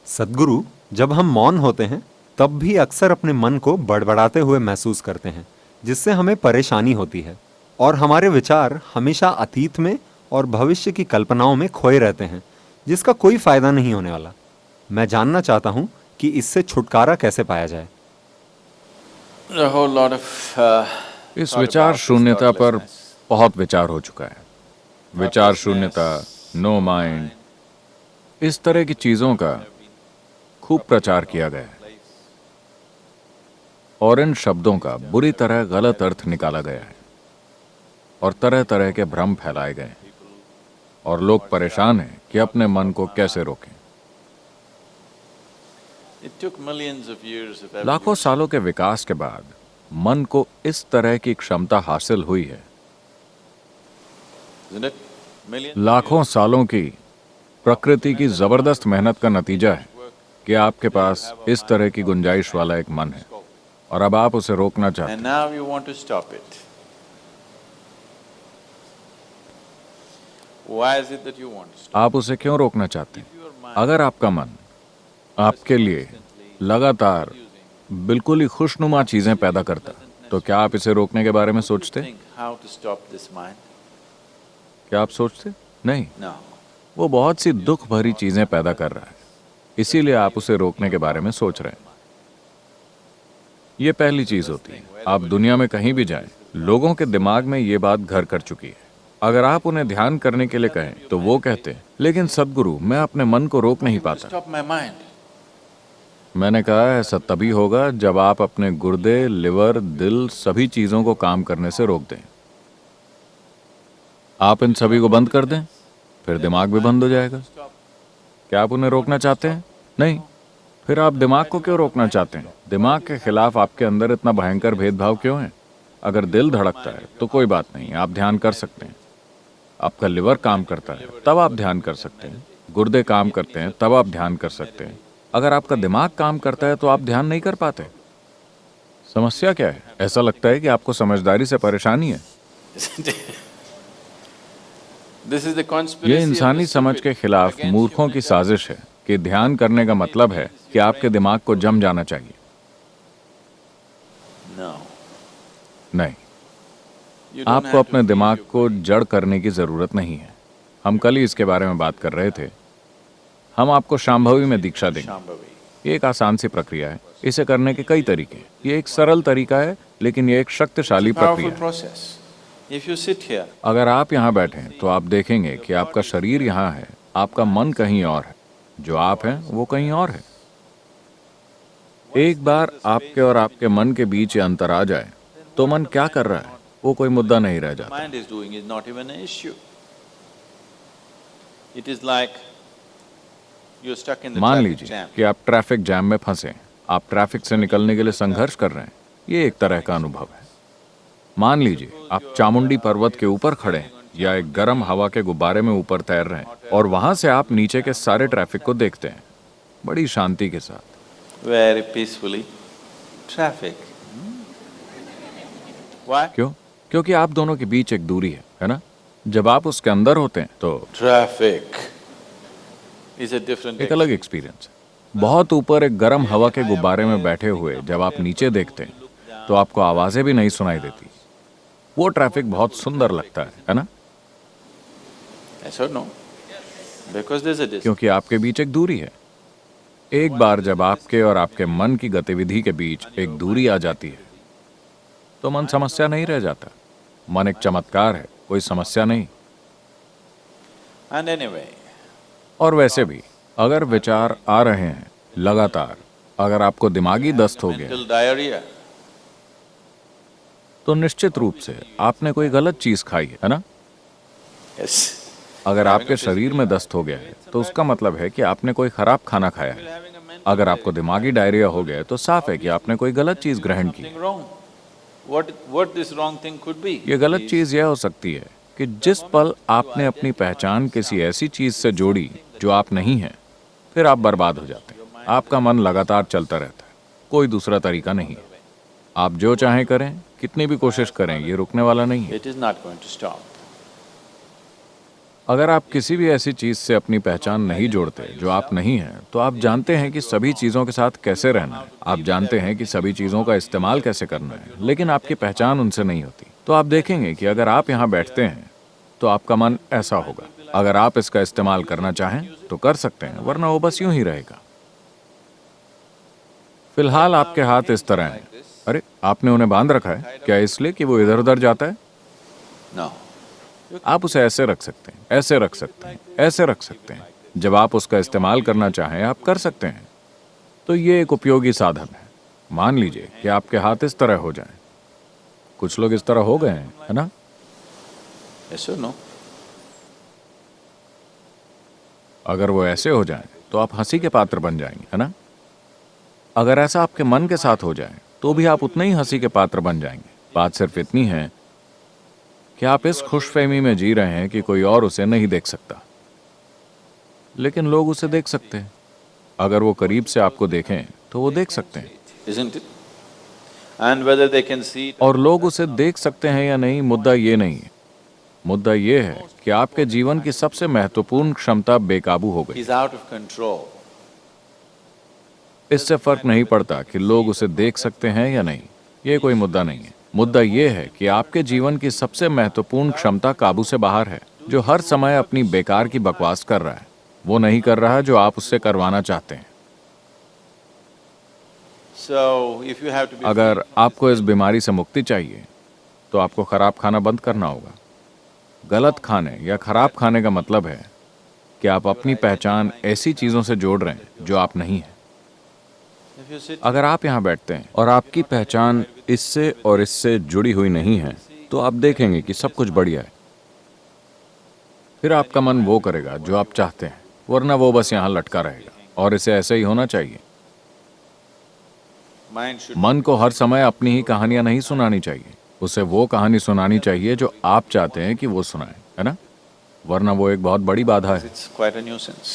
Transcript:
सद्गुरु, जब हम मौन होते हैं तब भी अक्सर अपने मन को बड़बड़ाते हुए महसूस करते हैं, जिससे हमें परेशानी होती है और हमारे विचार हमेशा अतीत में और भविष्य की कल्पनाओं में खोए रहते हैं, जिसका कोई फायदा नहीं होने वाला। मैं जानना चाहता हूँ कि इससे छुटकारा कैसे पाया जाए। A whole lot of इस thought विचार about this शून्यता पर thoughtlessness. बहुत विचार हो चुका है। विचार शून्यता, नो माइंड, इस तरह की चीजों का खूब प्रचार किया गया है और इन शब्दों का बुरी तरह गलत अर्थ निकाला गया है और तरह तरह के भ्रम फैलाए गए हैं और लोग परेशान हैं कि अपने मन को कैसे रोकें। It took millions of years of लाखों evolution. सालों के विकास के बाद मन को इस तरह की क्षमता हासिल हुई है। Isn't it? Millions of लाखों years. सालों की प्रकृति की जबरदस्त मेहनत का नतीजा है कि आपके पास इस तरह की गुंजाइश वाला एक मन है और अब आप उसे रोकना चाहते And हैं। now you want to stop it. Why is it that you want to stop? आप उसे क्यों रोकना चाहते हैं? Your mind अगर आपका मन आपके लिए लगातार बिल्कुल ही खुशनुमा चीजें पैदा करता तो क्या आप इसे रोकने के बारे में सोचते? think how to stop this mind? क्या आप सोचते? नहीं, No. वो बहुत सी दुख भरी चीजें पैदा कर रहा है, इसीलिए आप उसे रोकने के बारे में सोच रहे हैं। ये पहली चीज होती है। आप दुनिया में कहीं भी जाएं, लोगों के दिमाग में ये बात घर कर चुकी है। अगर आप उन्हें ध्यान करने के लिए कहें तो वो कहते हैं, लेकिन सद्गुरु, मैं अपने मन को रोक नहीं पाता। Stop my mind. मैंने कहा ऐसा तभी होगा जब आप अपने गुर्दे, लिवर, दिल, सभी चीजों को काम करने से रोक दें। आप इन सभी को बंद कर दें, फिर दिमाग भी बंद हो जाएगा। क्या आप उन्हें रोकना चाहते हैं? नहीं। फिर आप दिमाग को क्यों रोकना चाहते हैं? दिमाग के खिलाफ आपके अंदर इतना भयंकर भेदभाव क्यों है? अगर दिल धड़कता है तो कोई बात नहीं, आप ध्यान कर सकते हैं। आपका लिवर काम करता है तब आप ध्यान कर सकते हैं। गुर्दे काम करते हैं तब आप ध्यान कर सकते हैं। अगर आपका दिमाग काम करता है तो आप ध्यान नहीं कर पाते। समस्या क्या है? ऐसा लगता है कि आपको समझदारी से परेशानी है। This is the conspiracy ये of the इंसानी समझ stupid के खिलाफ against मूर्खों human की nature. साजिश है कि ध्यान करने का मतलब है कि आपके दिमाग को जम जाना चाहिए। No. नहीं, You don't आपको have to अपने feed दिमाग your को जड़ करने की जरूरत नहीं है। हम कल ही इसके बारे में बात कर रहे थे। हम आपको शांभवी में दीक्षा देंगे। Shambhavi. ये एक आसान सी प्रक्रिया है। इसे करने के कई तरीके हैं। ये एक सरल तरीका है, लेकिन ये एक शक्तिशाली प्रक्रिया Powerful है। process. If you sit here, अगर आप यहाँ बैठे तो आप देखेंगे कि आपका शरीर यहाँ है, आपका मन कहीं और है, जो आप हैं वो कहीं और है। एक बार आपके और आपके मन के बीच ये अंतर आ जाए तो मन क्या कर रहा है वो कोई मुद्दा नहीं रह जाता। mind is doing is not even an issue. It is like you're stuck in the मान traffic लीजिए jam. कि आप ट्रैफिक जैम में फंसे, आप ट्रैफिक से निकलने के लिए संघर्ष कर रहे हैं। ये एक तरह का अनुभव है। मान लीजिए आप चामुंडी पर्वत के ऊपर खड़े हैं या एक गर्म हवा के गुब्बारे में ऊपर तैर रहे हैं और वहां से आप नीचे के सारे ट्रैफिक को देखते हैं बड़ी शांति के साथ। Very peacefully. Traffic. Why? क्यों? क्योंकि आप दोनों के बीच एक दूरी है ना? जब आप उसके अंदर होते हैं तो Traffic is a different एक अलग एक्सपीरियंस है। बहुत ऊपर एक गर्म हवा के गुब्बारे में बैठे हुए जब आप नीचे देखते हैं तो आपको आवाजें भी नहीं सुनाई देती। वो ट्रैफिक बहुत सुंदर लगता है ना? Yes or no? Because there's a distance. क्योंकि आपके बीच एक दूरी है। एक बार जब आपके और आपके मन की गतिविधि के बीच एक दूरी आ जाती है तो मन समस्या नहीं रह जाता। मन एक चमत्कार है, कोई समस्या नहीं। And anyway, और वैसे भी अगर विचार आ रहे हैं लगातार, अगर आपको दिमागी दस्त हो गया mental diarrhea. तो निश्चित रूप से आपने कोई गलत चीज खाई है ना? Yes. अगर आपके शरीर में दस्त हो गया है तो उसका मतलब है कि आपने कोई खराब खाना खाया है। Having a mental अगर आपको दिमागी डायरिया हो गया है तो साफ है कि आपने कोई गलत चीज ग्रहण की। something wrong. What this wrong thing could be? ये गलत चीज यह हो सकती है कि जिस पल आपने अपनी पहचान किसी ऐसी चीज से जोड़ी जो आप नहीं हैं, फिर आप बर्बाद हो जाते हैं। आपका मन लगातार चलता रहता है, कोई दूसरा तरीका नहीं है। आप जो चाहें करें, कितनी भी कोशिश करें, ये रुकने वाला नहीं है। It is not going to stop. अगर आप किसी भी ऐसी चीज से अपनी पहचान नहीं जोड़ते जो आप नहीं हैं, तो आप जानते हैं कि सभी चीजों के साथ कैसे रहना है, आप जानते हैं कि सभी चीजों का इस्तेमाल कैसे करना है, लेकिन आपकी पहचान उनसे नहीं होती। तो आप देखेंगे कि अगर आप यहाँ बैठते हैं तो आपका मन ऐसा होगा। अगर आप इसका इस्तेमाल करना चाहें तो कर सकते हैं, वरना वो बस यूं ही रहेगा। फिलहाल आपके हाथ इस तरह हैं। अरे, आपने उन्हें बांध रखा है क्या, इसलिए कि वो इधर उधर जाता है? No. आप उसे ऐसे रख सकते हैं, ऐसे रख सकते हैं, ऐसे रख सकते हैं। जब आप उसका इस्तेमाल करना चाहें आप कर सकते हैं। तो ये एक उपयोगी साधन है। मान लीजिए कि आपके हाथ इस तरह हो जाएं। कुछ लोग इस तरह हो गए हैं, है ना? Yes or no? अगर वो ऐसे हो जाएं तो आप हंसी के पात्र बन जाएंगे, है ना? अगर ऐसा आपके मन के साथ हो जाए तो भी आप उतने ही हंसी के पात्र बन जाएंगे। बात सिर्फ इतनी है कि आप इस खुशफहमी में जी रहे हैं कि कोई और उसे नहीं देख सकता, लेकिन लोग उसे देख सकते हैं। अगर वो करीब से आपको देखें तो वो देख सकते हैं, Isn't it? And whether they can see it और लोग उसे देख सकते हैं या नहीं, मुद्दा ये नहीं है। मुद्दा ये है कि आपके जीवन की सबसे महत्वपूर्ण क्षमता बेकाबू हो गई। is out of control. इससे फर्क नहीं पड़ता कि लोग उसे देख सकते हैं या नहीं, ये कोई मुद्दा नहीं है। मुद्दा ये है कि आपके जीवन की सबसे महत्वपूर्ण क्षमता काबू से बाहर है, जो हर समय अपनी बेकार की बकवास कर रहा है। वो नहीं कर रहा जो आप उससे करवाना चाहते हैं। So if you have to be अगर आपको इस बीमारी से मुक्ति चाहिए तो आपको खराब खाना बंद करना होगा। गलत खाने या खराब खाने का मतलब है कि आप अपनी पहचान ऐसी चीजों से जोड़ रहे हैं जो आप नहीं हैं। if you sit अगर आप यहाँ बैठते हैं और आपकी पहचान इससे और इससे जुड़ी हुई नहीं है, तो आप देखेंगे कि सब कुछ बढ़िया है। फिर आपका मन वो करेगा जो आप चाहते हैं, वरना वो बस यहाँ लटका रहेगा। और इसे ऐसे ही होना चाहिए। mind should मन को हर समय अपनी ही कहानियां नहीं सुनानी चाहिए। उसे वो कहानी सुनानी चाहिए जो आप चाहते हैं कि वो सुनाए, है ना? वरना वो एक बहुत बड़ी बाधा है। it's quite a nuisance.